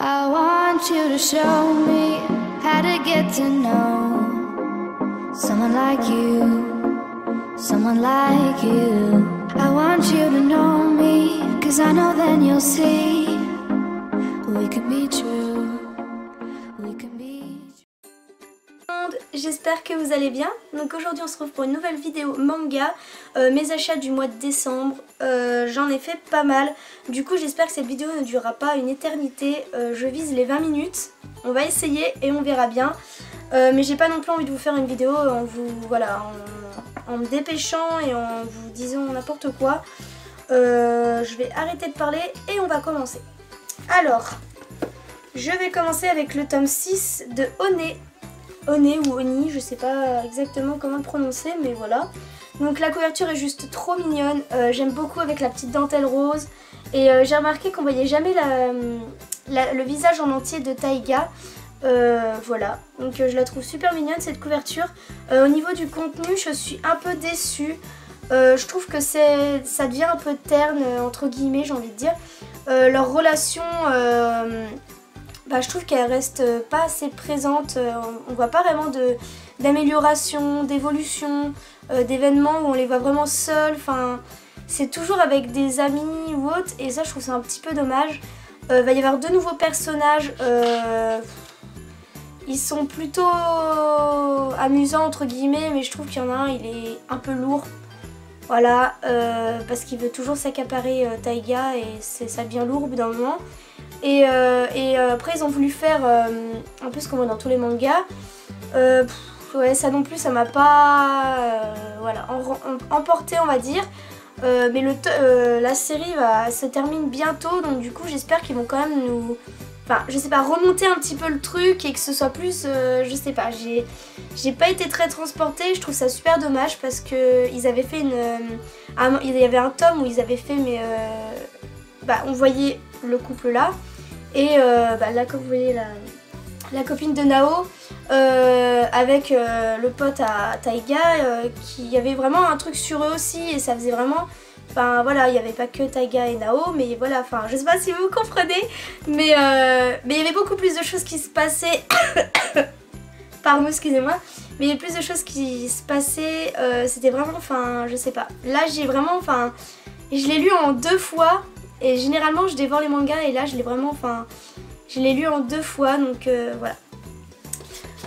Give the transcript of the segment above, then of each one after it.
I want you to show me how to get to know someone like you, someone like you. I want you to know me, 'cause I know then you'll see we could be true, we could be true. J'espère que vous allez bien. Donc aujourd'hui on se retrouve pour une nouvelle vidéo manga, mes achats du mois de décembre. J'en ai fait pas mal. Du coup j'espère que cette vidéo ne durera pas une éternité. Je vise les 20 minutes. On va essayer et on verra bien. Mais j'ai pas non plus envie de vous faire une vidéo en vous en me dépêchant et en vous disant n'importe quoi. Je vais arrêter de parler et on va commencer. Alors, je vais commencer avec le tome 6 de Oné. Oné ou Oni, je sais pas exactement comment le prononcer, mais voilà. Donc la couverture est juste trop mignonne. J'aime beaucoup avec la petite dentelle rose. Et j'ai remarqué qu'on voyait jamais le visage en entier de Taiga. Voilà, donc je la trouve super mignonne cette couverture. Au niveau du contenu, je suis un peu déçue. Je trouve que ça devient un peu terne, entre guillemets, j'ai envie de dire. Leur relation, je trouve qu'elle reste pas assez présente. On voit pas vraiment d'amélioration, d'évolution, d'événements où on les voit vraiment seuls. Enfin, c'est toujours avec des amis ou autres, et ça je trouve c'est un petit peu dommage. Va y avoir deux nouveaux personnages. Ils sont plutôt amusants entre guillemets, mais je trouve qu'il y en a un, il est un peu lourd. Voilà, parce qu'il veut toujours s'accaparer Taiga et ça devient lourd au bout d'un moment. Et après ils ont voulu faire un peu ce qu'on voit dans tous les mangas. Ouais, ça non plus ça m'a pas voilà, emporté on va dire. Mais la série se termine bientôt, donc du coup j'espère qu'ils vont quand même nous... Enfin, je sais pas, remonter un petit peu le truc et que ce soit plus, je sais pas, j'ai pas été très transportée, je trouve ça super dommage parce que ils avaient fait il y avait un tome où ils avaient fait, mais on voyait le couple là, et là comme vous voyez la copine de Nao, avec le pote à Taiga, qui avait vraiment un truc sur eux aussi, et ça faisait vraiment... Enfin voilà, il n'y avait pas que Taiga et Nao, mais voilà, enfin je sais pas si vous comprenez, mais il y avait beaucoup plus de choses qui se passaient, pardon excusez-moi, mais il y avait plus de choses qui se passaient, c'était vraiment, enfin je sais pas, là j'ai vraiment, enfin je l'ai lu en 2 fois, et généralement je dévore les mangas, et là je l'ai vraiment, enfin je l'ai lu en 2 fois, donc voilà.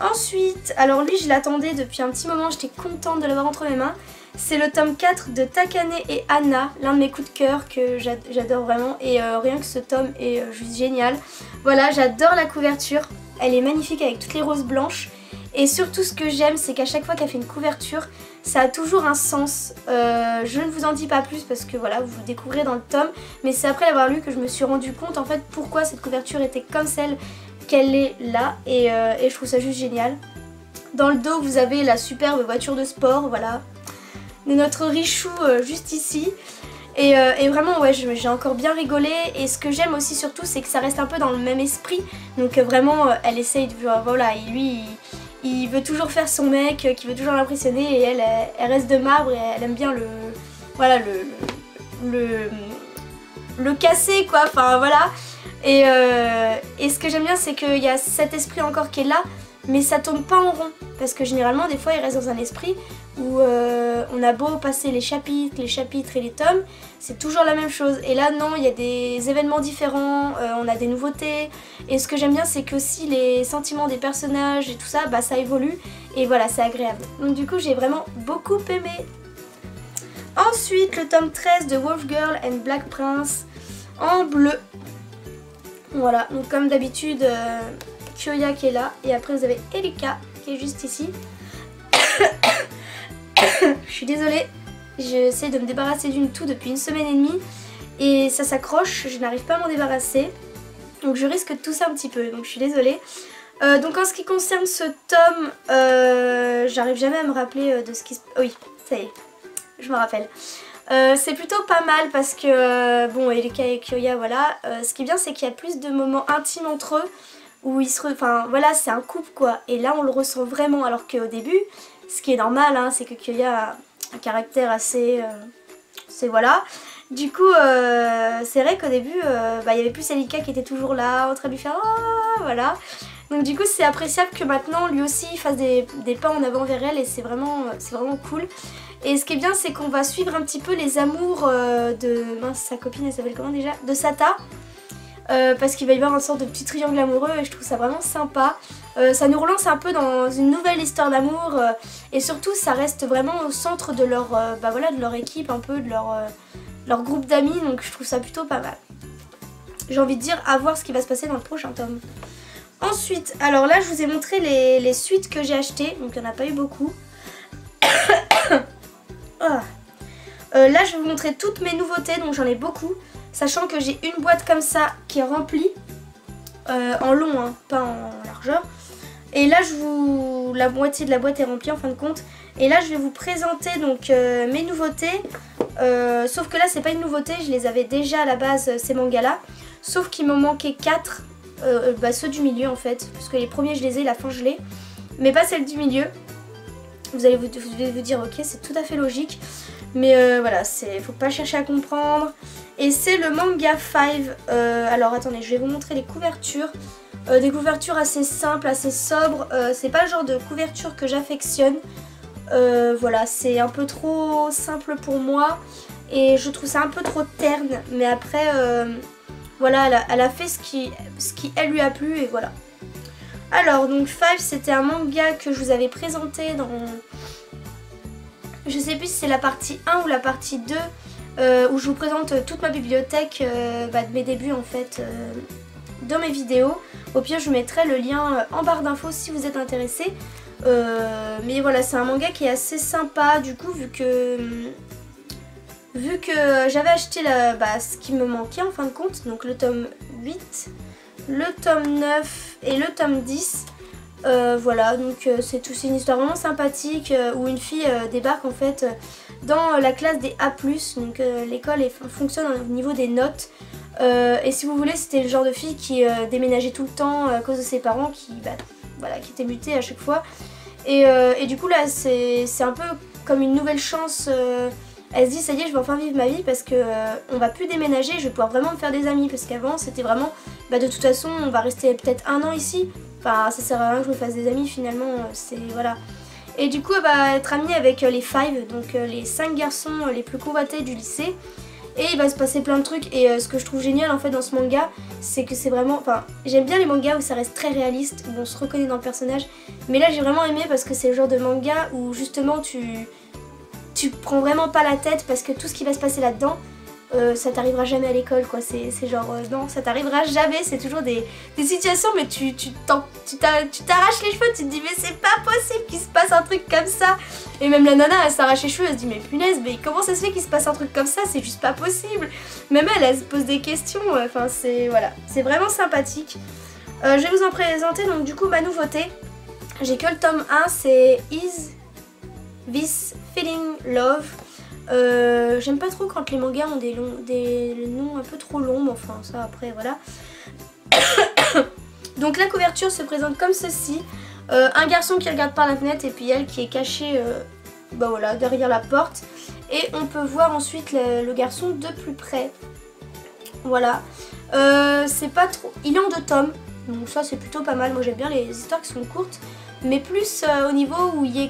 Ensuite, alors lui je l'attendais depuis un petit moment, j'étais contente de l'avoir entre mes mains. C'est le tome 4 de Takane et Anna, l'un de mes coups de cœur que j'adore vraiment, et rien que ce tome est juste génial. Voilà, j'adore la couverture, elle est magnifique avec toutes les roses blanches, et surtout ce que j'aime c'est qu'à chaque fois qu'elle fait une couverture, ça a toujours un sens. Je ne vous en dis pas plus parce que voilà, vous le découvrez dans le tome, mais c'est après l'avoir lu que je me suis rendu compte en fait pourquoi cette couverture était comme celle qu'elle est là, et je trouve ça juste génial. Dans le dos vous avez la superbe voiture de sport, voilà, de notre Richou juste ici, et vraiment ouais, j'ai encore bien rigolé, et ce que j'aime aussi surtout c'est que ça reste un peu dans le même esprit, donc vraiment elle essaye de, voilà, et lui il veut toujours faire son mec, qui veut toujours l'impressionner, et elle reste de marbre, et elle aime bien voilà, le casser quoi, enfin voilà, et ce que j'aime bien c'est qu'il y a cet esprit encore qui est là, mais ça tourne pas en rond, parce que généralement des fois il reste dans un esprit où on a beau passer les chapitres et les tomes, c'est toujours la même chose, et là non, il y a des événements différents, on a des nouveautés, et ce que j'aime bien c'est que aussi les sentiments des personnages et tout ça, ça évolue, et voilà, c'est agréable, donc du coup j'ai vraiment beaucoup aimé. Ensuite le tome 13 de Wolf Girl and Black Prince en bleu, voilà, donc comme d'habitude Kyoya qui est là, et après vous avez Erika qui est juste ici. Je suis désolée, j'essaie de me débarrasser d'une toux depuis 1 semaine et demie, et ça s'accroche, je n'arrive pas à m'en débarrasser, donc je risque de tousser un petit peu, donc je suis désolée. Donc en ce qui concerne ce tome, j'arrive jamais à me rappeler de ce qui se... Oui, ça y est, je me rappelle. C'est plutôt pas mal parce que, bon, Erika et Kyoya, voilà, ce qui est bien c'est qu'il y a plus de moments intimes entre eux, où ils se... Enfin voilà, c'est un couple quoi, et là on le ressent vraiment, alors qu'au début, ce qui est normal, hein, c'est que Kyoya a un caractère assez... voilà. Du coup, c'est vrai qu'au début, il y avait plus Elika qui était toujours là, en train de lui faire ah, voilà. Donc du coup, c'est appréciable que maintenant, lui aussi, il fasse des pas en avant vers elle et c'est vraiment cool. Et ce qui est bien, c'est qu'on va suivre un petit peu les amours de... Mince, sa copine, elle s'appelle comment déjà? De Sata. Parce qu'il va y avoir une sorte de petit triangle amoureux et je trouve ça vraiment sympa. Ça nous relance un peu dans une nouvelle histoire d'amour et surtout, ça reste vraiment au centre de leur, de leur équipe, un peu de leur groupe d'amis. Donc je trouve ça plutôt pas mal. J'ai envie de dire à voir ce qui va se passer dans le prochain tome. Ensuite, alors là, je vous ai montré les suites que j'ai achetées. Donc il n'y en a pas eu beaucoup. Là, je vais vous montrer toutes mes nouveautés, donc j'en ai beaucoup. Sachant que j'ai une boîte comme ça qui est remplie en long, hein, pas en largeur. Et là, la moitié de la boîte est remplie en fin de compte. Et là, je vais vous présenter donc mes nouveautés. Sauf que là, c'est pas une nouveauté, je les avais déjà à la base, ces mangas-là. Sauf qu'il m'en manquait 4, ceux du milieu en fait. Parce que les premiers, je les ai, la fin, je l'ai. Mais pas celle du milieu. Vous allez vous dire, ok, c'est tout à fait logique. Mais voilà, faut pas chercher à comprendre. Et c'est le manga 5. Alors attendez, je vais vous montrer les couvertures. Des couvertures assez simples, assez sobres. C'est pas le genre de couverture que j'affectionne. Voilà, c'est un peu trop simple pour moi. Et je trouve ça un peu trop terne. Mais après, voilà, elle a fait ce qui elle lui a plu et voilà. Alors, donc 5, c'était un manga que je vous avais présenté dans... Je sais plus si c'est la partie 1 ou la partie 2 où je vous présente toute ma bibliothèque de mes débuts en fait dans mes vidéos. Au pire je vous mettrai le lien en barre d'infos si vous êtes intéressé. Mais voilà, c'est un manga qui est assez sympa du coup vu que j'avais acheté ce qui me manquait en fin de compte. Donc le tome 8, le tome 9 et le tome 10. Voilà, donc c'est une histoire vraiment sympathique où une fille débarque en fait dans la classe des A+, donc l'école fonctionne au niveau des notes. Et si vous voulez, c'était le genre de fille qui déménageait tout le temps à cause de ses parents qui étaient mutés à chaque fois. Et du coup là, c'est un peu comme une nouvelle chance. Elle se dit, ça y est, je vais enfin vivre ma vie parce que on va plus déménager, je vais pouvoir vraiment me faire des amis. Parce qu'avant, c'était vraiment, de toute façon, on va rester peut-être 1 an ici. Enfin, ça sert à rien que je me fasse des amis finalement, voilà. Et du coup, elle va être amie avec les 5, donc les 5 garçons les plus convoités du lycée. Et il va se passer plein de trucs. Et ce que je trouve génial en fait dans ce manga, c'est que c'est vraiment... Enfin, j'aime bien les mangas où ça reste très réaliste, où on se reconnaît dans le personnage. Mais là, j'ai vraiment aimé parce que c'est le genre de manga où justement tu prends vraiment pas la tête parce que tout ce qui va se passer là-dedans, ça t'arrivera jamais à l'école quoi, c'est genre non, ça t'arrivera jamais, c'est toujours des situations mais tu t'arraches les cheveux, tu te dis mais c'est pas possible qu'il se passe un truc comme ça. Et même la nana elle s'arrache les cheveux, elle se dit mais punaise, mais comment ça se fait qu'il se passe un truc comme ça, c'est juste pas possible. Même elle se pose des questions, enfin voilà, c'est vraiment sympathique. Je vais vous en présenter donc du coup ma nouveauté. J'ai que le tome 1, c'est Is This Feeling Love. J'aime pas trop quand les mangas ont des noms un peu trop longs, mais enfin ça après voilà. Donc la couverture se présente comme ceci. Un garçon qui regarde par la fenêtre et puis elle qui est cachée voilà, derrière la porte. Et on peut voir ensuite le garçon de plus près. Voilà. C'est pas trop... Il est en 2 tomes, donc ça c'est plutôt pas mal. Moi j'aime bien les histoires qui sont courtes, mais plus au niveau où il y a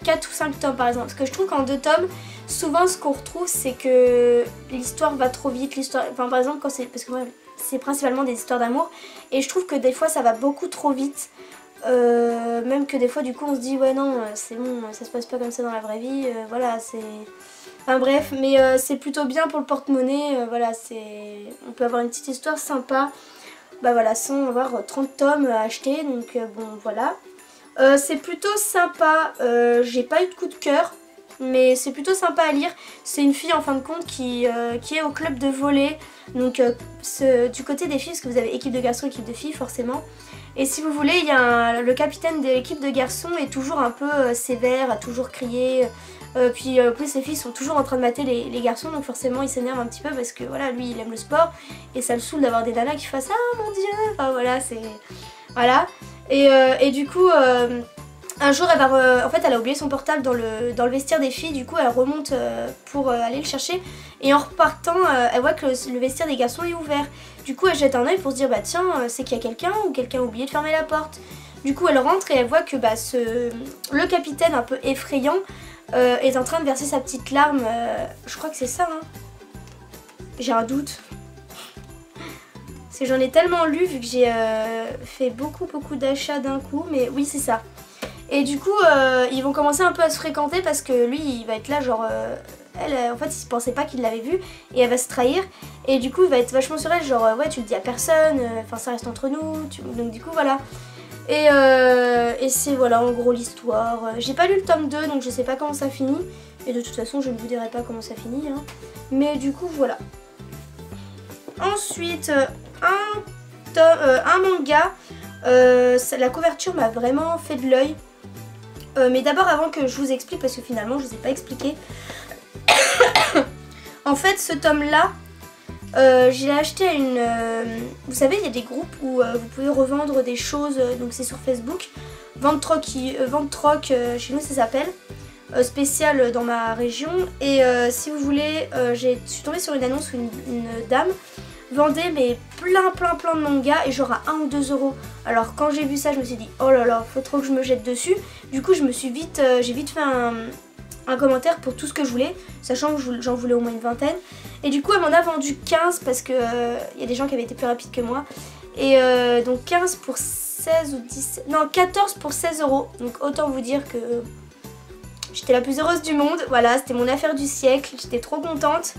4 ou 5 tomes par exemple. Parce que je trouve qu'en 2 tomes, souvent ce qu'on retrouve c'est que l'histoire va trop vite. Enfin par exemple quand parce que c'est principalement des histoires d'amour. Et je trouve que des fois ça va beaucoup trop vite. Même que des fois du coup on se dit ouais non c'est bon, ça se passe pas comme ça dans la vraie vie. Voilà c'est... Enfin bref, mais c'est plutôt bien pour le porte-monnaie. Voilà, on peut avoir une petite histoire sympa. Voilà, sans avoir 30 tomes à acheter. Donc bon voilà. C'est plutôt sympa, j'ai pas eu de coup de cœur, mais c'est plutôt sympa à lire. C'est une fille en fin de compte qui est au club de volley, donc du côté des filles, parce que vous avez équipe de garçons, équipe de filles forcément. Et si vous voulez, le capitaine de l'équipe de garçons est toujours un peu sévère, a toujours crié. Puis en plus les filles sont toujours en train de mater les garçons, donc forcément il s'énerve un petit peu parce que voilà, lui il aime le sport et ça le saoule d'avoir des nanas qui fassent ah mon dieu, enfin voilà c'est... Voilà. Et du coup un jour, en fait, elle a oublié son portable dans le vestiaire des filles. Du coup, elle remonte pour aller le chercher. Et en repartant, elle voit que le vestiaire des garçons est ouvert. Du coup, elle jette un œil pour se dire, bah tiens, c'est qu'il y a quelqu'un ou quelqu'un a oublié de fermer la porte. Du coup, elle rentre et elle voit que le capitaine un peu effrayant est en train de verser sa petite larme. Je crois que c'est ça, hein. J'ai un doute. Parce que j'en ai tellement lu vu que j'ai fait beaucoup d'achats d'un coup. Mais oui, c'est ça. Et du coup, ils vont commencer un peu à se fréquenter parce que lui, il va être là, genre... elle, en fait, il pensait pas qu'il l'avait vue et elle va se trahir. Et du coup, il va être vachement sur elle, genre, ouais, tu le dis à personne, enfin, ça reste entre nous. Donc du coup, voilà. Et c'est, voilà, en gros, l'histoire. J'ai pas lu le tome 2, donc je sais pas comment ça finit. Et de toute façon, je ne vous dirai pas comment ça finit. Hein. Mais du coup, voilà. Ensuite, un manga. La couverture m'a vraiment fait de l'œil. Mais d'abord, avant que je vous explique, parce que finalement je vous ai pas expliqué. En fait, ce tome là, je l'ai acheté à une... vous savez, il y a des groupes où vous pouvez revendre des choses, donc c'est sur Facebook. Vente troc, chez nous ça s'appelle, spécial dans ma région. Et si vous voulez, je suis tombée sur une annonce où une dame vendait mais plein de mangas et genre à 1 ou 2 euros. Alors quand j'ai vu ça, je me suis dit oh là là, faut trop que je me jette dessus. Du coup, j'ai vite fait un commentaire pour tout ce que je voulais, sachant que j'en voulais au moins une vingtaine. Et du coup, elle m'en a vendu 15 parce que y a des gens qui avaient été plus rapides que moi. Et donc 15 pour 16 ou 17... Non, 14 pour 16 euros. Donc autant vous dire que j'étais la plus heureuse du monde. Voilà, c'était mon affaire du siècle. J'étais trop contente.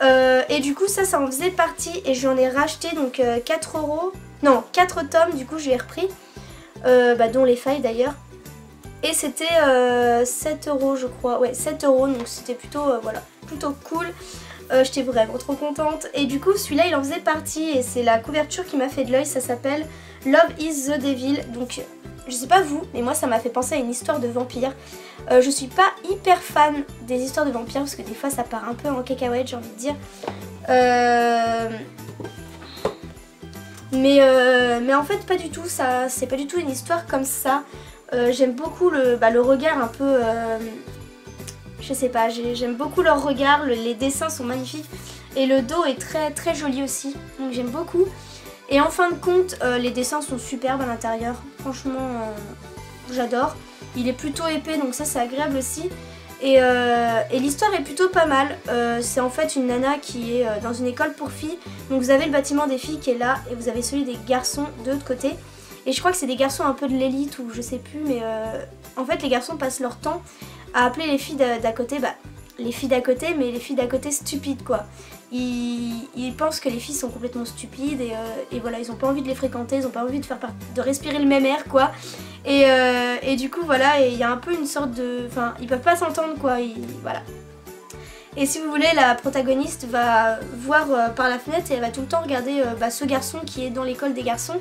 Et du coup, ça en faisait partie. Et j'en ai racheté donc 4 euros. Non, 4 tomes. Du coup, je l'ai repris. Dont les failles d'ailleurs. Et c'était 7 euros, je crois. Ouais, 7 euros. Donc c'était plutôt, voilà, plutôt cool. J'étais vraiment trop contente. Et du coup, celui-là, il en faisait partie. Et c'est la couverture qui m'a fait de l'œil. Ça s'appelle Love is the Devil. Donc, je sais pas vous, mais moi, ça m'a fait penser à une histoire de vampire. Je suis pas hyper fan des histoires de vampires parce que des fois, ça part un peu en cacahuète, j'ai envie de dire. Mais en fait, pas du tout. C'est pas du tout une histoire comme ça. J'aime beaucoup le regard un peu... je sais pas, j'aime beaucoup leur regard, les dessins sont magnifiques et le dos est très joli aussi, donc j'aime beaucoup. Et en fin de compte, les dessins sont superbes à l'intérieur, franchement j'adore. Il est plutôt épais, donc ça c'est agréable aussi. Et l'histoire est plutôt pas mal. C'est en fait une nana qui est dans une école pour filles, donc vous avez le bâtiment des filles qui est là et vous avez celui des garçons de l'autre côté. Et je crois que c'est des garçons un peu de l'élite ou je sais plus, mais en fait les garçons passent leur temps à appeler les filles d'à côté, les filles d'à côté, mais les filles d'à côté stupides quoi. Ils pensent que les filles sont complètement stupides et voilà, ils ont pas envie de les fréquenter, ils ont pas envie de respirer le même air quoi. Et du coup voilà, il y a un peu une sorte de... Enfin, ils peuvent pas s'entendre quoi, voilà. Et si vous voulez, la protagoniste va voir par la fenêtre et elle va tout le temps regarder ce garçon qui est dans l'école des garçons.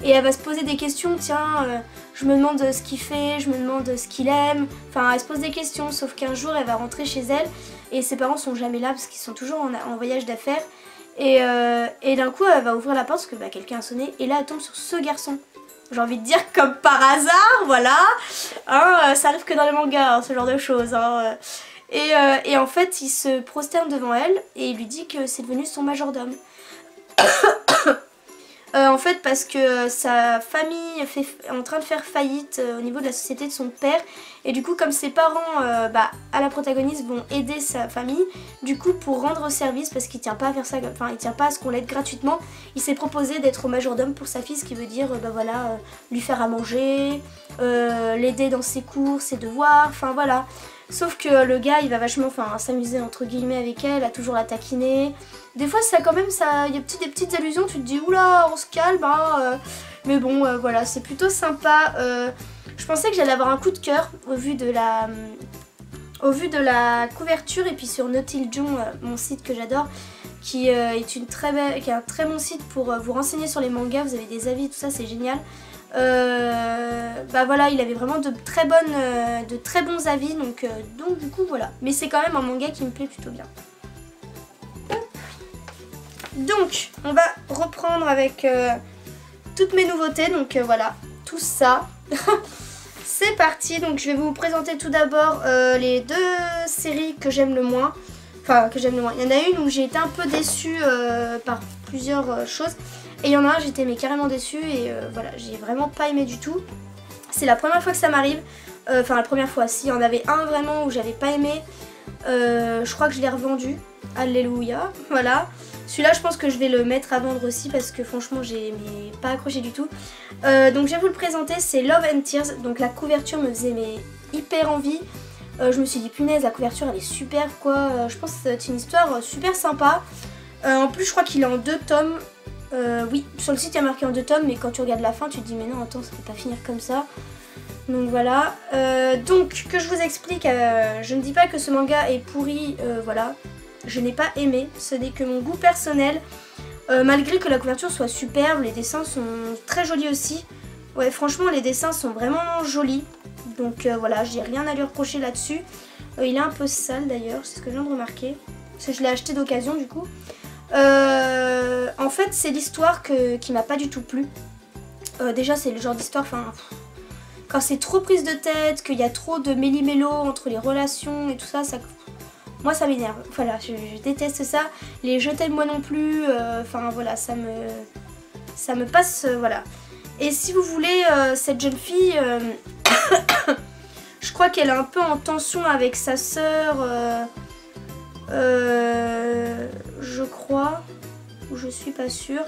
Et elle va se poser des questions, tiens, je me demande ce qu'il fait, je me demande ce qu'il aime. Enfin, elle se pose des questions, sauf qu'un jour, elle va rentrer chez elle et ses parents sont jamais là parce qu'ils sont toujours en voyage d'affaires. Et d'un coup, elle va ouvrir la porte parce que quelqu'un a sonné et là, elle tombe sur ce garçon. J'ai envie de dire comme par hasard, voilà. Hein, ça arrive que dans les mangas, hein, ce genre de choses. Hein. Et en fait, il se prosterne devant elle et il lui dit que c'est devenu son majordome. En fait parce que sa famille est en train de faire faillite au niveau de la société de son père et du coup comme ses parents à la protagoniste vont aider sa famille, du coup pour rendre service parce qu'il tient pas à faire ça, enfin il tient pas à ce qu'on l'aide gratuitement, il s'est proposé d'être au majordome pour sa fille, ce qui veut dire voilà, lui faire à manger, l'aider dans ses cours, ses devoirs, enfin voilà. Sauf que le gars il va vachement s'amuser entre guillemets avec elle, à toujours la taquiner. Des fois ça quand même, il y a des petites allusions, tu te dis oula on se calme hein, mais bon voilà, c'est plutôt sympa. Je pensais que j'allais avoir un coup de cœur au vu de la couverture et puis sur Nautiljon, mon site que j'adore, qui est un très bon site pour vous renseigner sur les mangas, vous avez des avis, tout ça c'est génial. Voilà, il avait vraiment de très bons avis, donc du coup voilà. Mais c'est quand même un manga qui me plaît plutôt bien. Donc on va reprendre avec toutes mes nouveautés, donc voilà, tout ça. c'est parti. Donc je vais vous présenter tout d'abord les 2 séries que j'aime le moins. Enfin, que j'aime le moins. Il y en a une où j'ai été un peu déçue par plusieurs choses. Et il y en a un, j'étais mais carrément déçue et voilà, j'ai vraiment pas aimé du tout. C'est la première fois que ça m'arrive. Enfin, la première fois, si, il y en avait un vraiment où j'avais pas aimé. Je crois que je l'ai revendu. Alléluia, voilà. Celui-là, je pense que je vais le mettre à vendre aussi parce que franchement, j'ai pas accroché du tout. Donc, je vais vous le présenter, c'est Love and Tears. Donc, la couverture me faisait hyper envie. Je me suis dit, punaise, la couverture, elle est super, quoi. Je pense que c'est une histoire super sympa. En plus, je crois qu'il est en 2 tomes. Oui, sur le site, il y a marqué en 2 tomes, mais quand tu regardes la fin, tu te dis, mais non, attends, ça peut pas finir comme ça. Donc voilà, donc que je vous explique, je ne dis pas que ce manga est pourri, voilà, je n'ai pas aimé, ce n'est que mon goût personnel, malgré que la couverture soit superbe, les dessins sont très jolis aussi, ouais franchement les dessins sont vraiment jolis, donc voilà, j'ai rien à lui reprocher là-dessus, il est un peu sale d'ailleurs, c'est ce que je viens de remarquer, parce que je l'ai acheté d'occasion du coup, en fait c'est l'histoire qui m'a pas du tout plu, déjà c'est le genre d'histoire, enfin... Quand c'est trop prise de tête, qu'il y a trop de méli-mélo entre les relations et tout ça, moi ça m'énerve. Voilà, je déteste ça. Les je t'aime moi non plus, enfin voilà, ça me passe, voilà. Et si vous voulez, cette jeune fille, je crois qu'elle est un peu en tension avec sa sœur, je crois, ou je suis pas sûre.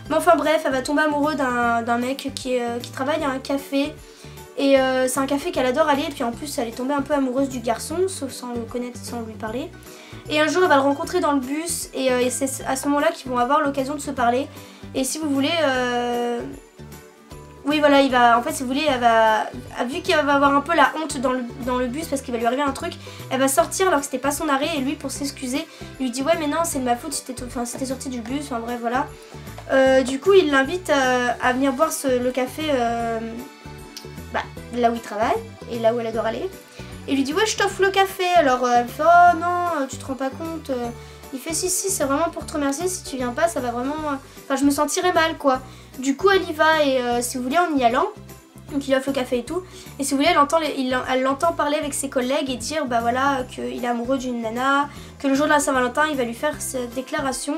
Mais enfin bref, elle va tomber amoureuse d'un mec qui travaille à un café. Et c'est un café qu'elle adore aller, et puis en plus elle est tombée un peu amoureuse du garçon, sauf sans le connaître, sans lui parler. Et un jour elle va le rencontrer dans le bus, et c'est à ce moment là qu'ils vont avoir l'occasion de se parler. Et si vous voulez, oui voilà, en fait si vous voulez, vu qu'elle va avoir un peu la honte dans le bus parce qu'il va lui arriver un truc, elle va sortir alors que c'était pas son arrêt, et lui pour s'excuser, il lui dit ouais mais non c'est de ma faute si t'es sorti du bus, enfin bref voilà. Du coup il l'invite à venir boire le café... là où il travaille et là où elle adore aller, et il lui dit ouais je t'offre le café, alors elle fait oh non tu te rends pas compte, il fait si c'est vraiment pour te remercier, si tu viens pas ça va vraiment, enfin je me sentirais mal quoi. Du coup elle y va, et si vous voulez en y allant, donc il offre le café et tout, et si vous voulez elle l'entend parler avec ses collègues et dire bah voilà qu'il est amoureux d'une nana, que le jour de la Saint-Valentin il va lui faire cette déclaration.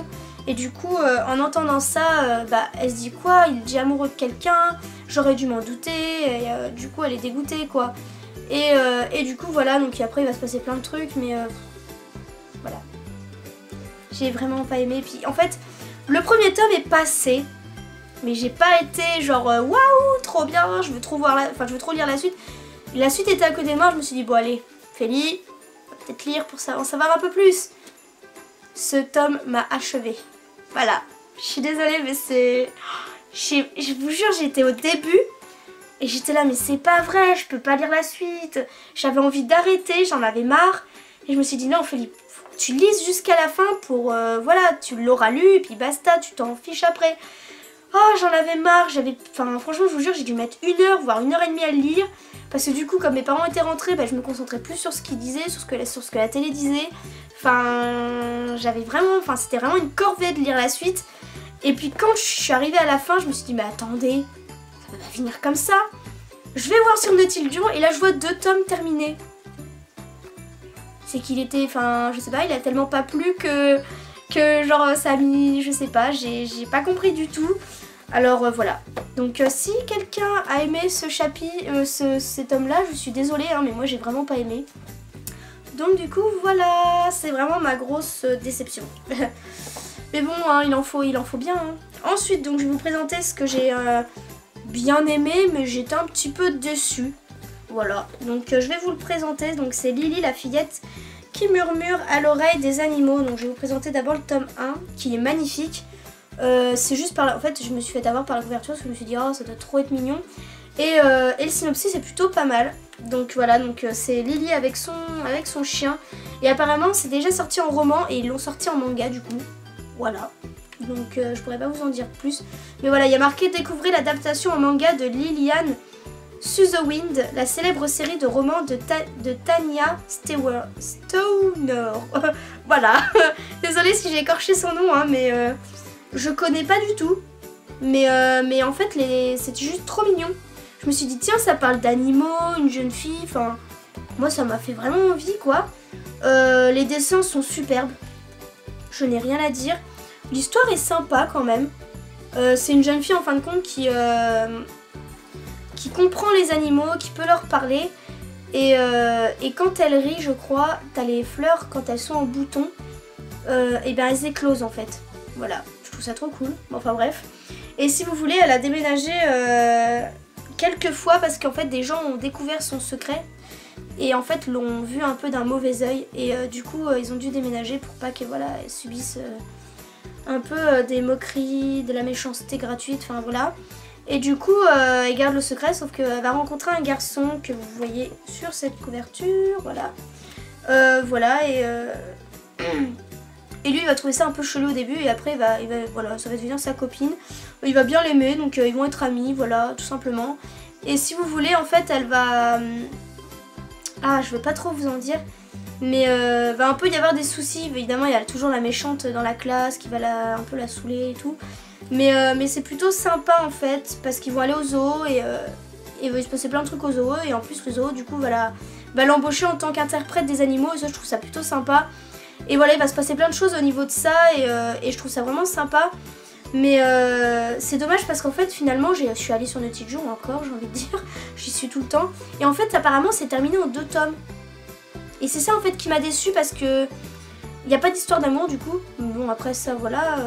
Et du coup, en entendant ça, elle se dit quoi, il est déjà amoureux de quelqu'un, j'aurais dû m'en douter, et du coup elle est dégoûtée quoi. Et du coup voilà, donc après il va se passer plein de trucs, mais voilà. J'ai vraiment pas aimé, puis en fait, le premier tome est passé, mais j'ai pas été genre waouh, trop bien, je veux trop lire la suite. La suite était à côté de moi, je me suis dit bon allez, Félie, on va peut-être lire pour en savoir un peu plus. Ce tome m'a achevé. Voilà, je suis désolée mais c'est... Je vous jure, j'étais au début et j'étais là mais c'est pas vrai, je peux pas lire la suite. J'avais envie d'arrêter, j'en avais marre. Et je me suis dit non Philippe, faut que tu lises jusqu'à la fin pour... voilà, tu l'auras lu et puis basta, tu t'en fiches après. Oh j'en avais marre, enfin franchement je vous jure j'ai dû mettre 1 heure voire 1h30 à le lire. Parce que du coup comme mes parents étaient rentrés, je me concentrais plus sur ce qu'ils disaient, sur ce que la télé disait. Enfin c'était vraiment une corvée de lire la suite. Et puis quand je suis arrivée à la fin, je me suis dit mais attendez, ça peut pas finir comme ça. Je vais voir sur Nautildion et là je vois 2 tomes terminés. C'est qu'il était, enfin je sais pas, il a tellement pas plu que genre ça a mis, je sais pas, j'ai pas compris du tout. Alors voilà, donc si quelqu'un a aimé ce chapitre, cet homme-là, je suis désolée, hein, mais moi j'ai vraiment pas aimé. Donc du coup voilà, c'est vraiment ma grosse déception. Mais bon, hein, il en faut bien. Hein. Ensuite, donc je vais vous présenter ce que j'ai bien aimé, mais j'étais un petit peu déçue. Voilà, donc je vais vous le présenter. Donc c'est Lily la fillette qui murmure à l'oreille des animaux. Donc je vais vous présenter d'abord le tome 1 qui est magnifique. C'est juste en fait je me suis fait avoir par la couverture parce que je me suis dit oh ça doit trop être mignon. Et le synopsis est plutôt pas mal. Donc voilà, donc c'est Lily avec son chien. Et apparemment c'est déjà sorti en roman et ils l'ont sorti en manga du coup. Voilà. Donc je pourrais pas vous en dire plus. Mais voilà, il y a marqué découvrez l'adaptation en manga de Liliane Sutherwind, la célèbre série de romans de Tanya Stoner. Voilà. Désolée si j'ai écorché son nom, hein, mais je connais pas du tout. Mais en fait, c'était juste trop mignon. je me suis dit tiens ça parle d'animaux, une jeune fille, enfin moi ça m'a fait vraiment envie quoi. Les dessins sont superbes, je n'ai rien à dire. L'histoire est sympa quand même. C'est une jeune fille en fin de compte qui comprend les animaux, qui peut leur parler. Et quand elle rit, je crois, t'as les fleurs, quand elles sont en bouton, et bien elles éclosent en fait. Voilà, je trouve ça trop cool. Bon, enfin bref. Et si vous voulez, elle a déménagé quelques fois parce qu'en fait des gens ont découvert son secret. Et en fait l'ont vu un peu d'un mauvais oeil. Et du coup ils ont dû déménager pour pas qu'elle voilà, elle subisse un peu des moqueries, de la méchanceté gratuite, enfin voilà. Et du coup, elle garde le secret, sauf qu'elle va rencontrer un garçon que vous voyez sur cette couverture, voilà. Voilà, et lui, il va trouver ça un peu chelou au début, et après, voilà, ça va devenir sa copine. Il va bien l'aimer, donc ils vont être amis, voilà, tout simplement. Et si vous voulez, en fait, elle va... Ah, je veux pas trop vous en dire, mais va un peu y avoir des soucis. Évidemment, il y a toujours la méchante dans la classe qui va un peu la saouler et tout. Mais c'est plutôt sympa en fait, parce qu'ils vont aller au zoo et il va se passer plein de trucs au zoo. Et en plus le zoo du coup va l'embaucher en tant qu'interprète des animaux, et ça je trouve ça plutôt sympa. Et voilà, il va se passer plein de choses au niveau de ça, et je trouve ça vraiment sympa. Mais c'est dommage parce qu'en fait finalement je suis allée sur Naughty Joe encore, j'ai envie de dire, j'y suis tout le temps. Et en fait apparemment c'est terminé en 2 tomes. Et c'est ça en fait qui m'a déçue, parce que il n'y a pas d'histoire d'amour du coup. Bon après ça voilà,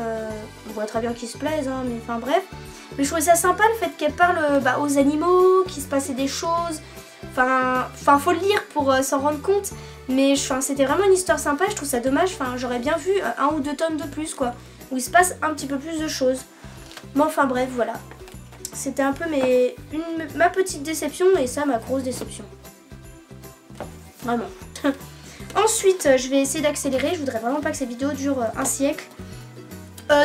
on voit très bien qu'ils se plaisent, hein, mais enfin bref. Mais je trouvais ça sympa le fait qu'elle parle aux animaux, qu'il se passait des choses. Enfin faut le lire pour s'en rendre compte. Mais c'était vraiment une histoire sympa, je trouve ça dommage. Enfin j'aurais bien vu 1 ou 2 tomes de plus quoi, où il se passe un petit peu plus de choses. Mais enfin bref voilà. C'était un peu ma petite déception, et ça ma grosse déception. Vraiment. Ensuite, je vais essayer d'accélérer, je voudrais vraiment pas que cette vidéo dure un siècle.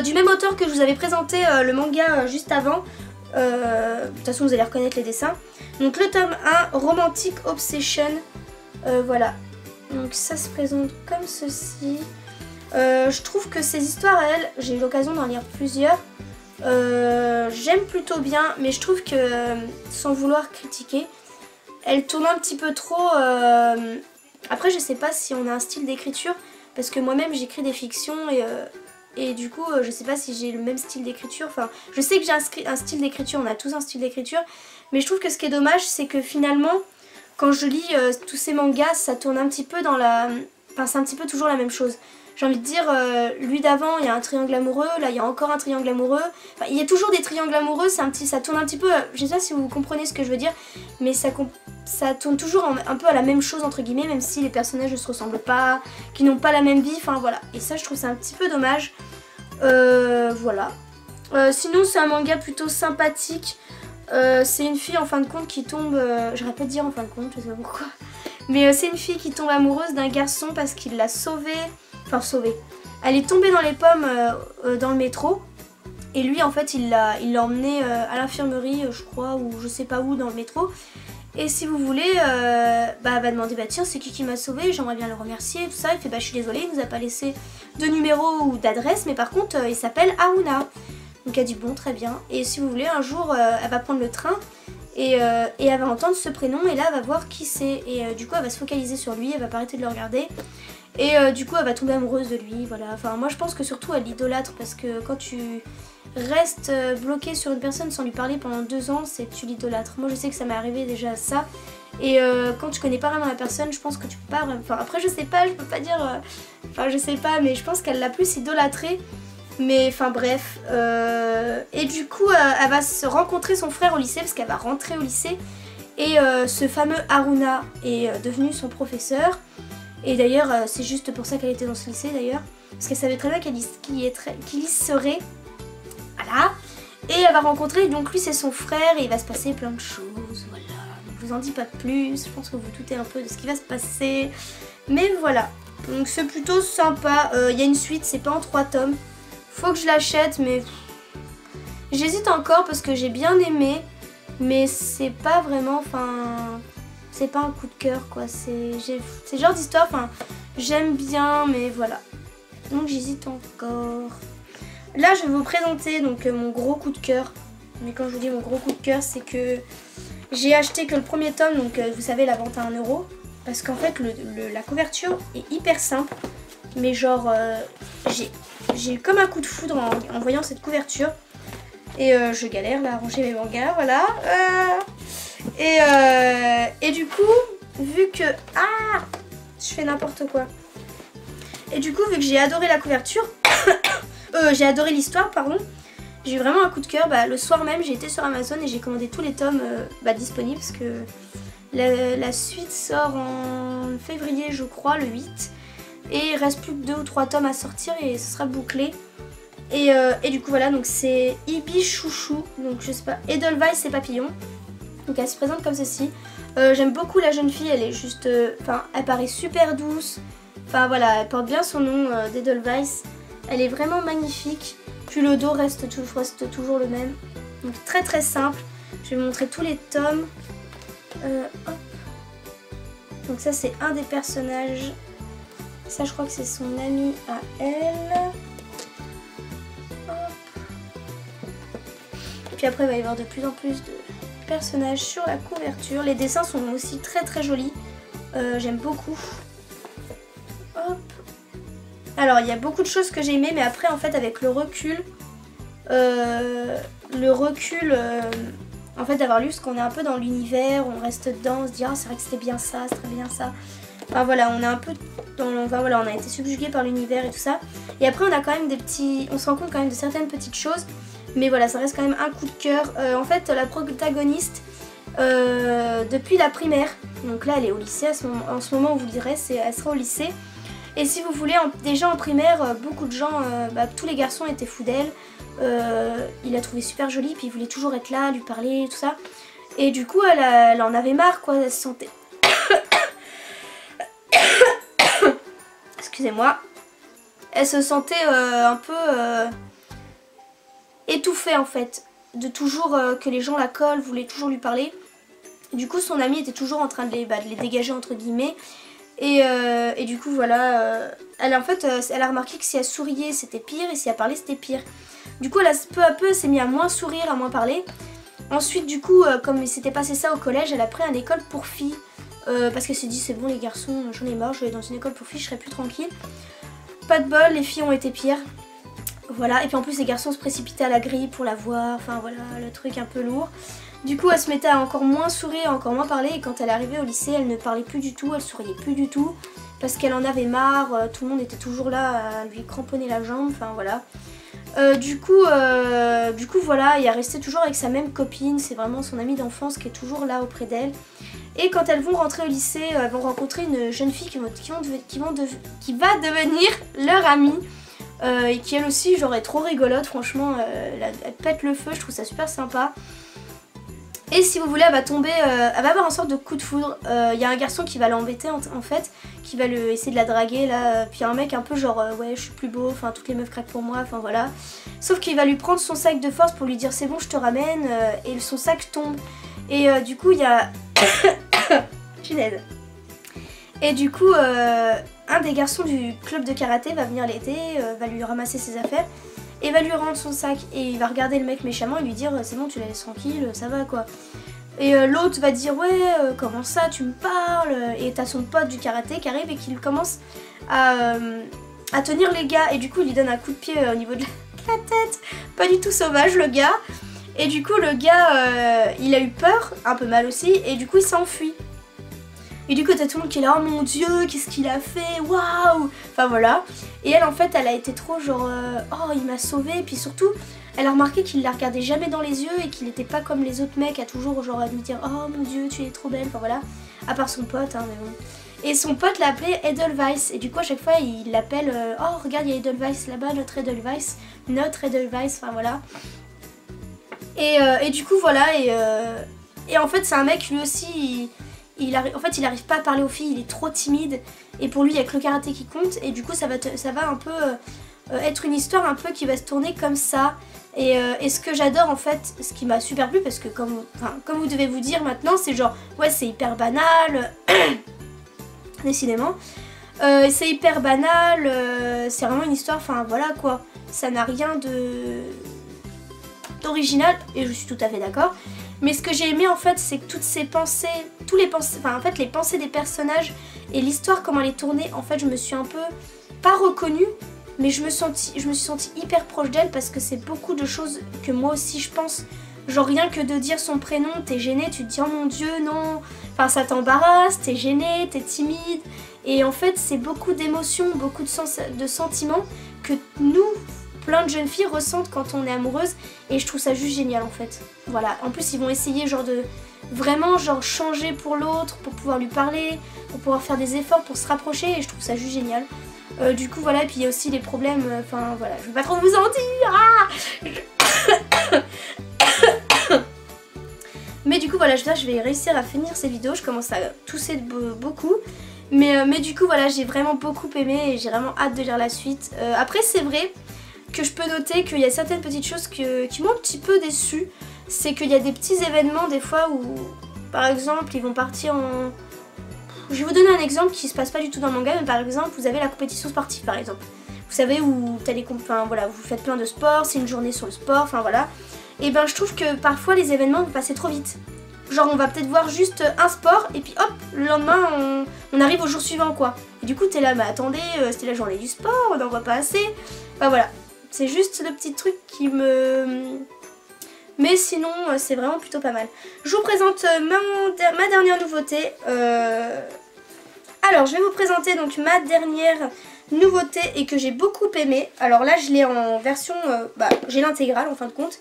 Du même auteur que je vous avais présenté le manga juste avant. De toute façon, vous allez reconnaître les dessins. Donc le tome 1, Romantic Obsession. Voilà. Donc ça se présente comme ceci. Je trouve que ces histoires, j'ai eu l'occasion d'en lire plusieurs. J'aime plutôt bien, mais je trouve que, sans vouloir critiquer, elle tourne un petit peu trop... Après je sais pas si on a un style d'écriture, parce que moi-même j'écris des fictions et du coup je sais pas si j'ai le même style d'écriture. Enfin je sais que j'ai un style d'écriture, on a tous un style d'écriture, mais je trouve que ce qui est dommage c'est que finalement quand je lis tous ces mangas ça tourne un petit peu dans la... Enfin c'est un petit peu toujours la même chose. J'ai envie de dire, lui d'avant il y a un triangle amoureux, là il y a encore un triangle amoureux. Enfin, il y a toujours des triangles amoureux, ça tourne un petit peu, je sais pas si vous comprenez ce que je veux dire, mais ça tourne toujours un peu à la même chose entre guillemets, même si les personnages ne se ressemblent pas, qui n'ont pas la même vie, enfin voilà. Et ça je trouve ça un petit peu dommage. Voilà. Sinon c'est un manga plutôt sympathique. C'est une fille en fin de compte qui tombe, j'arrête pas de dire en fin de compte, je sais pas pourquoi. Mais c'est une fille qui tombe amoureuse d'un garçon parce qu'il l'a sauvée. Enfin sauvée. Elle est tombée dans les pommes dans le métro. Et lui en fait il l'a emmenée à l'infirmerie je crois, ou je sais pas où dans le métro. Et si vous voulez, elle va demander tiens c'est qui m'a sauvée, j'aimerais bien le remercier, tout ça. Il fait je suis désolée, il nous a pas laissé de numéro ou d'adresse, mais par contre il s'appelle Haruna. Donc elle dit bon très bien. Et si vous voulez un jour elle va prendre le train. Et elle va entendre ce prénom et là elle va voir qui c'est. Et du coup elle va se focaliser sur lui, elle va pas arrêter de le regarder. Et du coup elle va tomber amoureuse de lui, voilà. Enfin moi je pense que surtout elle l'idolâtre, parce que quand tu restes bloqué sur une personne sans lui parler pendant 2 ans, c'est que tu l'idolâtres. Moi je sais que ça m'est arrivé déjà ça. Et quand tu connais pas vraiment la personne, je pense que tu peux pas vraiment... Enfin après je sais pas, je peux pas dire... Enfin je sais pas, mais je pense qu'elle l'a plus idolâtré. Mais enfin bref, et du coup elle va se rencontrer son frère au lycée, parce qu'elle va rentrer au lycée. Et ce fameux Haruna est devenu son professeur. Et d'ailleurs c'est juste pour ça qu'elle était dans ce lycée d'ailleurs, parce qu'elle savait très bien qu'il y serait. Voilà. Et elle va rencontrer, donc lui c'est son frère, et il va se passer plein de choses, voilà. Donc, je vous en dis pas plus, je pense que vous doutez un peu de ce qui va se passer. Mais voilà, donc c'est plutôt sympa. Il y a une suite, c'est pas en 3 tomes. Faut que je l'achète, mais j'hésite encore parce que j'ai bien aimé, mais c'est pas vraiment, enfin, c'est pas un coup de cœur quoi. C'est le genre d'histoire, enfin, j'aime bien, mais voilà. Donc j'hésite encore. Là, je vais vous présenter donc mon gros coup de cœur. Mais quand je vous dis mon gros coup de cœur, c'est que J'ai acheté que le premier tome, donc vous savez la vente à 1 €. Parce qu'en fait la couverture est hyper simple. Mais genre j'ai eu comme un coup de foudre en voyant cette couverture. Et je galère là à ranger mes mangas, voilà. Et du coup, vu que... Ah, je fais n'importe quoi. Et du coup, vu que j'ai adoré la couverture, j'ai adoré l'histoire, pardon, j'ai eu vraiment un coup de cœur. Bah, le soir même, j'ai été sur Amazon et j'ai commandé tous les tomes disponibles parce que la suite sort en février, je crois, le 8. Et il reste plus que 2 ou 3 tomes à sortir et ce sera bouclé. Et du coup, voilà, donc c'est Ibi Chouchou, donc je sais pas, Edelweiss et Papillon. Donc elle se présente comme ceci. J'aime beaucoup la jeune fille, elle est juste... Enfin, elle paraît super douce. Enfin voilà, elle porte bien son nom d'Edelweiss. Elle est vraiment magnifique. Puis le dos reste toujours le même. Donc très très simple. Je vais vous montrer tous les tomes. Hop. Donc ça c'est un des personnages. Ça je crois que c'est son ami à elle. Hop. Puis après il va y avoir de plus en plus de personnages sur la couverture. Les dessins sont aussi très très jolis. J'aime beaucoup. Hop. Alors il y a beaucoup de choses que j'ai aimées, mais après en fait avec le recul, en fait d'avoir lu ce qu'on est un peu dans l'univers, on reste dedans, on se dit ah c'est vrai que c'était bien ça, c'est très bien ça. Enfin voilà, on est un peu dans, enfin voilà, on a été subjugué par l'univers et tout ça. Et après on a quand même des petits, on se rend compte quand même de certaines petites choses. Mais voilà, ça reste quand même un coup de cœur. En fait, la protagoniste, depuis la primaire, donc là elle est au lycée en ce moment où vous le direz, elle sera au lycée. Et si vous voulez, déjà en primaire, beaucoup de gens, tous les garçons étaient fous d'elle. Il la trouvait super jolie, puis il voulait toujours être là, lui parler, tout ça. Et du coup, elle en avait marre, quoi, elle se sentait... Excusez-moi. Elle se sentait un peu... étouffée en fait, de toujours que les gens la collent, voulaient toujours lui parler. Du coup son amie était toujours en train de les dégager entre guillemets. Et du coup voilà, elle a remarqué que si elle souriait c'était pire et si elle parlait c'était pire. Du coup peu à peu elle s'est mise à moins sourire, à moins parler. Ensuite du coup comme il s'était passé ça au collège, elle a pris une école pour filles. Parce qu'elle s'est dit c'est bon les garçons, j'en ai marre, je vais dans une école pour filles, je serai plus tranquille. Pas de bol, les filles ont été pires. Voilà, et puis en plus les garçons se précipitaient à la grille pour la voir, enfin voilà, le truc un peu lourd. Du coup elle se mettait à encore moins sourire, encore moins parler, et quand elle arrivait au lycée elle ne parlait plus du tout, elle souriait plus du tout, parce qu'elle en avait marre, tout le monde était toujours là à lui cramponner la jambe, enfin voilà. Du coup voilà, et elle restait toujours avec sa même copine, c'est vraiment son amie d'enfance qui est toujours là auprès d'elle. Et quand elles vont rentrer au lycée, elles vont rencontrer une jeune fille qui va devenir leur amie. Et qui elle aussi genre est trop rigolote, franchement elle pète le feu, je trouve ça super sympa. Et si vous voulez elle va tomber, elle va avoir une sorte de coup de foudre. Il y a un garçon qui va l'embêter en fait, qui va essayer de la draguer là, puis un mec un peu genre ouais je suis plus beau, enfin toutes les meufs craquent pour moi, enfin voilà. Sauf qu'il va lui prendre son sac de force pour lui dire c'est bon je te ramène, et son sac tombe. Et du coup il y a... Punaise. Et du coup un des garçons du club de karaté va venir l'aider, va lui ramasser ses affaires et va lui rendre son sac. Et il va regarder le mec méchamment et lui dire c'est bon tu la laisses tranquille, ça va quoi. Et l'autre va dire ouais comment ça tu me parles. Et t'as son pote du karaté qui arrive et qui commence à tenir les gars. Et du coup il lui donne un coup de pied au niveau de la tête. Pas du tout sauvage le gars. Et du coup le gars il a eu peur, un peu mal aussi, et du coup il s'enfuit. Et du coup t'as tout le monde qui est là, oh mon dieu, qu'est-ce qu'il a fait, waouh. Enfin voilà. Et elle en fait elle a été trop genre, oh il m'a sauvée. Et puis surtout elle a remarqué qu'il la regardait jamais dans les yeux et qu'il n'était pas comme les autres mecs à toujours genre à lui dire oh mon dieu tu es trop belle, enfin voilà. À part son pote hein, mais bon. Et son pote l'appelait Edelweiss. Et du coup à chaque fois il l'appelle, oh regarde il y a Edelweiss là-bas, notre Edelweiss, enfin voilà. Et du coup voilà, et en fait c'est un mec lui aussi, il arrive pas à parler aux filles, il est trop timide, et pour lui il y a que le karaté qui compte. Et du coup ça va un peu être une histoire un peu qui va se tourner comme ça. Et ce que j'adore en fait, ce qui m'a super plu, parce que comme vous devez vous dire maintenant, c'est genre ouais c'est hyper banal, décidément. C'est hyper banal, c'est vraiment une histoire, enfin voilà quoi, ça n'a rien d'original, et je suis tout à fait d'accord. Mais ce que j'ai aimé en fait, c'est que toutes ces pensées, enfin en fait les pensées des personnages et l'histoire comment elle est tournée, en fait je me suis un peu, pas reconnue, mais je me suis sentie hyper proche d'elle parce que c'est beaucoup de choses que moi aussi je pense. Genre rien que de dire son prénom, t'es gênée, tu te dis oh mon dieu non, enfin ça t'embarrasse, t'es gênée, t'es timide. Et en fait c'est beaucoup d'émotions, beaucoup de sentiments que nous, plein de jeunes filles ressentent quand on est amoureuse. Et je trouve ça juste génial en fait. Voilà, en plus ils vont essayer genre de vraiment genre changer pour l'autre, pour pouvoir lui parler, pour pouvoir faire des efforts pour se rapprocher et je trouve ça juste génial. Du coup voilà, et puis il y a aussi les problèmes, enfin voilà, je vais pas trop vous en dire. Mais du coup voilà, je vais réussir à finir cette vidéo, je commence à tousser beaucoup. Mais du coup voilà, j'ai vraiment beaucoup aimé et j'ai vraiment hâte de lire la suite. Après c'est vrai que je peux noter qu'il y a certaines petites choses qui m'ont un petit peu déçue. C'est qu'il y a des petits événements des fois où, par exemple, ils vont partir en... Je vais vous donner un exemple qui se passe pas du tout dans le manga, mais par exemple, vous avez la compétition sportive par exemple. Vous savez où enfin voilà, vous faites plein de sports, c'est une journée sur le sport, enfin voilà. Et ben je trouve que parfois les événements vont passer trop vite. Genre on va peut-être voir juste un sport et puis hop, le lendemain on arrive au jour suivant quoi. Et du coup t'es là, mais attendez, c'était la journée du sport, on n'en voit pas assez. Enfin voilà, c'est juste le petit truc qui me... Mais sinon c'est vraiment plutôt pas mal. Je vous présente ma dernière nouveauté. Alors je vais vous présenter donc ma dernière nouveauté et que j'ai beaucoup aimé. Alors là je l'ai en version, j'ai l'intégrale en fin de compte.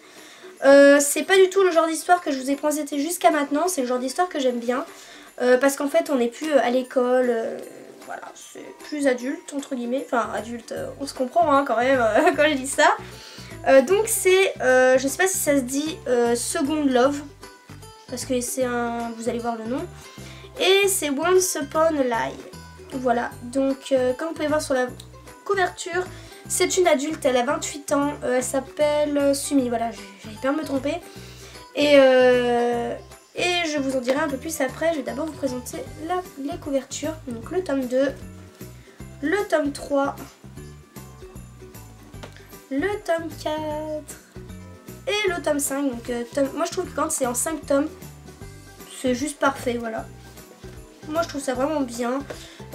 C'est pas du tout le genre d'histoire que je vous ai présenté jusqu'à maintenant, c'est le genre d'histoire que j'aime bien. Parce qu'en fait on n'est plus à l'école, voilà, c'est plus adulte entre guillemets. Enfin adulte, on se comprend hein, quand même quand je dis ça. Donc c'est, je sais pas si ça se dit Second Love, parce que c'est un, vous allez voir le nom. Et c'est Once Upon a Lie. Voilà, donc comme vous pouvez voir sur la couverture, c'est une adulte, elle a 28 ans, elle s'appelle Sumi, voilà, j'avais peur de me tromper. Et je vous en dirai un peu plus après, je vais d'abord vous présenter les couvertures. Donc le tome 2, le tome 3, le tome 4 et le tome 5. Donc moi je trouve que quand c'est en 5 tomes, c'est juste parfait, voilà. Moi je trouve ça vraiment bien.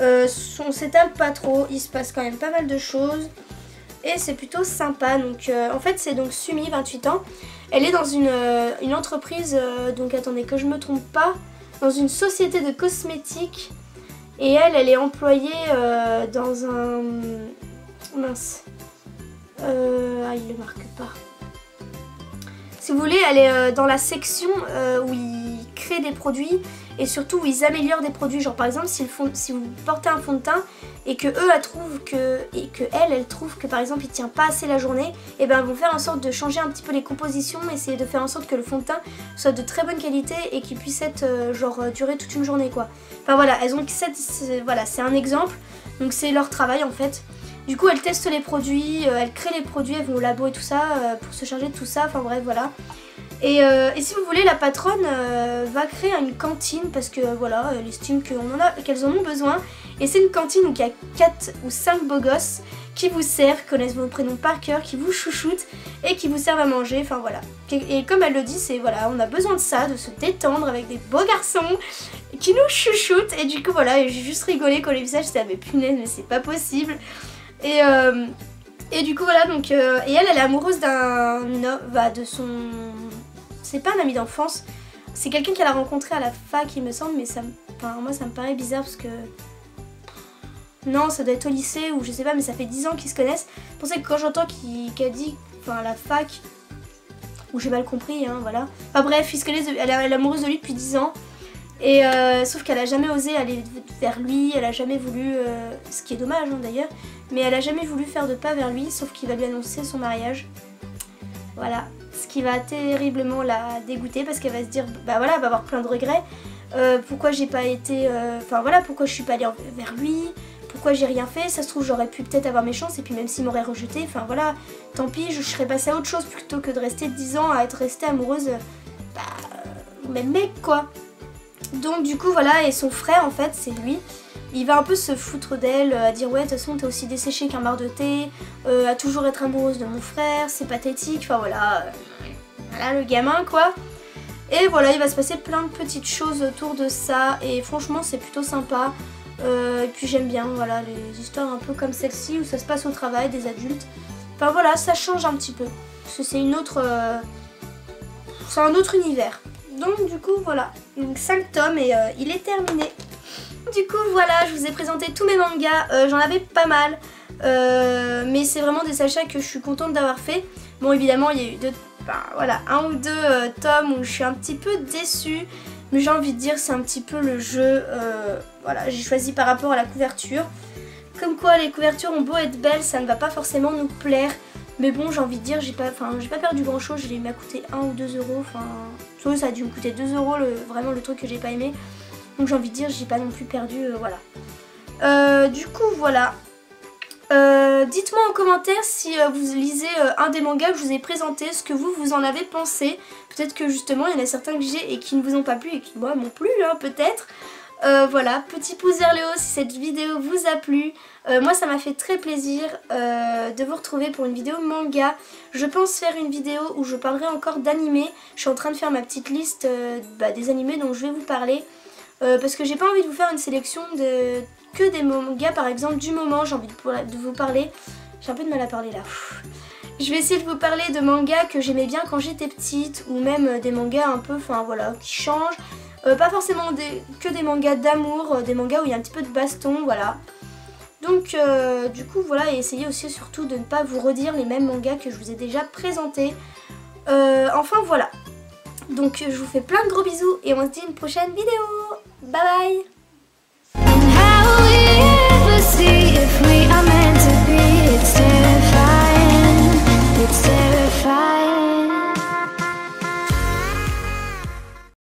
On s'étale pas trop, il se passe quand même pas mal de choses. Et c'est plutôt sympa. Donc en fait c'est donc Sumi, 28 ans. Elle est dans une entreprise, donc attendez que je me trompe pas, dans une société de cosmétiques. Et elle est employée dans un... Mince. Il le marque pas. Si vous voulez, elle est dans la section où ils créent des produits et surtout où ils améliorent des produits. Genre par exemple, si vous portez un fond de teint et que eux elle trouve elle trouve que par exemple il tient pas assez la journée, et ben elles vont faire en sorte de changer un petit peu les compositions, essayer de faire en sorte que le fond de teint soit de très bonne qualité et qu'il puisse être durer toute une journée quoi. Enfin voilà, elles ont voilà, c'est un exemple. Donc c'est leur travail en fait. Du coup elles testent les produits, elles créent les produits, elles vont au labo et tout ça pour se charger de tout ça, enfin bref voilà. Et si vous voulez, la patronne va créer une cantine parce que voilà, elle estime qu'elles en ont besoin. Et c'est une cantine où il y a 4 ou 5 beaux gosses qui vous servent, connaissent vos prénoms par cœur, qui vous chouchoutent et qui vous servent à manger, enfin voilà. Et comme elle le dit, c'est voilà, on a besoin de ça, de se détendre avec des beaux garçons qui nous chouchoutent. Et du coup voilà, j'ai juste rigolé quand les visages c'était mais punaise, mais c'est pas possible. Et du coup voilà, donc et elle est amoureuse de son... C'est pas un ami d'enfance, c'est quelqu'un qu'elle a rencontré à la fac il me semble, mais moi ça me paraît bizarre parce que... Non, ça doit être au lycée ou je sais pas, mais ça fait 10 ans qu'ils se connaissent. C'est pour ça que quand j'entends qu'elle dit, enfin à la fac, ou j'ai mal compris, hein, voilà. Enfin bref, ils se connaissent, elle est amoureuse de lui depuis 10 ans. Et sauf qu'elle a jamais osé aller vers lui, elle a jamais voulu, ce qui est dommage hein, d'ailleurs, mais elle a jamais voulu faire de pas vers lui, sauf qu'il va lui annoncer son mariage. Voilà, ce qui va terriblement la dégoûter parce qu'elle va se dire, bah voilà, elle va avoir plein de regrets. Pourquoi j'ai pas été, enfin voilà, pourquoi je suis pas allée vers lui, pourquoi j'ai rien fait, ça se trouve j'aurais pu peut-être avoir mes chances et puis même s'il m'aurait rejeté, enfin voilà, tant pis, je serais passée à autre chose plutôt que de rester 10 ans à être restée amoureuse, même mec quoi. Donc du coup voilà, et son frère en fait c'est lui, il va un peu se foutre d'elle, à dire ouais de toute façon t'es aussi desséchée qu'un marc de thé, à toujours être amoureuse de mon frère, c'est pathétique, enfin voilà, voilà le gamin quoi. Et voilà, il va se passer plein de petites choses autour de ça et franchement c'est plutôt sympa. Et puis j'aime bien voilà, les histoires un peu comme celle-ci où ça se passe au travail des adultes. Enfin voilà, ça change un petit peu. Parce que c'est une autre... c'est un autre univers. Donc du coup voilà, donc 5 tomes et il est terminé. Du coup voilà, je vous ai présenté tous mes mangas. J'en avais pas mal. Mais c'est vraiment des achats que je suis contente d'avoir fait. Bon évidemment il y a eu voilà, 1 ou 2 tomes où je suis un petit peu déçue. Mais j'ai envie de dire c'est un petit peu le jeu. Voilà, j'ai choisi par rapport à la couverture. Comme quoi les couvertures ont beau être belles, ça ne va pas forcément nous plaire. Mais bon, j'ai envie de dire, j'ai pas perdu grand chose, il m'a coûté 1 ou 2 euros, enfin, ça a dû me coûter 2 euros, vraiment le truc que j'ai pas aimé. Donc j'ai envie de dire, j'ai pas non plus perdu, voilà. Du coup, voilà. Dites-moi en commentaire si vous lisez un des mangas que je vous ai présenté, ce que vous en avez pensé. Peut-être que justement, il y en a certains que j'ai et qui ne vous ont pas plu et qui moi m'ont plu, hein, peut-être. Voilà, petit pouce vers le haut si cette vidéo vous a plu. Moi ça m'a fait très plaisir de vous retrouver pour une vidéo manga. Je pense faire une vidéo où je parlerai encore d'animés. Je suis en train de faire ma petite liste des animés dont je vais vous parler. Parce que j'ai pas envie de vous faire une sélection que des mangas par exemple du moment. J'ai envie de vous parler. J'ai un peu de mal à parler là. Je vais essayer de vous parler de mangas que j'aimais bien quand j'étais petite. Ou même des mangas un peu, enfin voilà, qui changent. Pas forcément que des mangas d'amour, des mangas où il y a un petit peu de baston, voilà. Donc du coup voilà, et essayez aussi surtout de ne pas vous redire les mêmes mangas que je vous ai déjà présentés. Enfin voilà. Donc je vous fais plein de gros bisous et on se dit à une prochaine vidéo. Bye bye.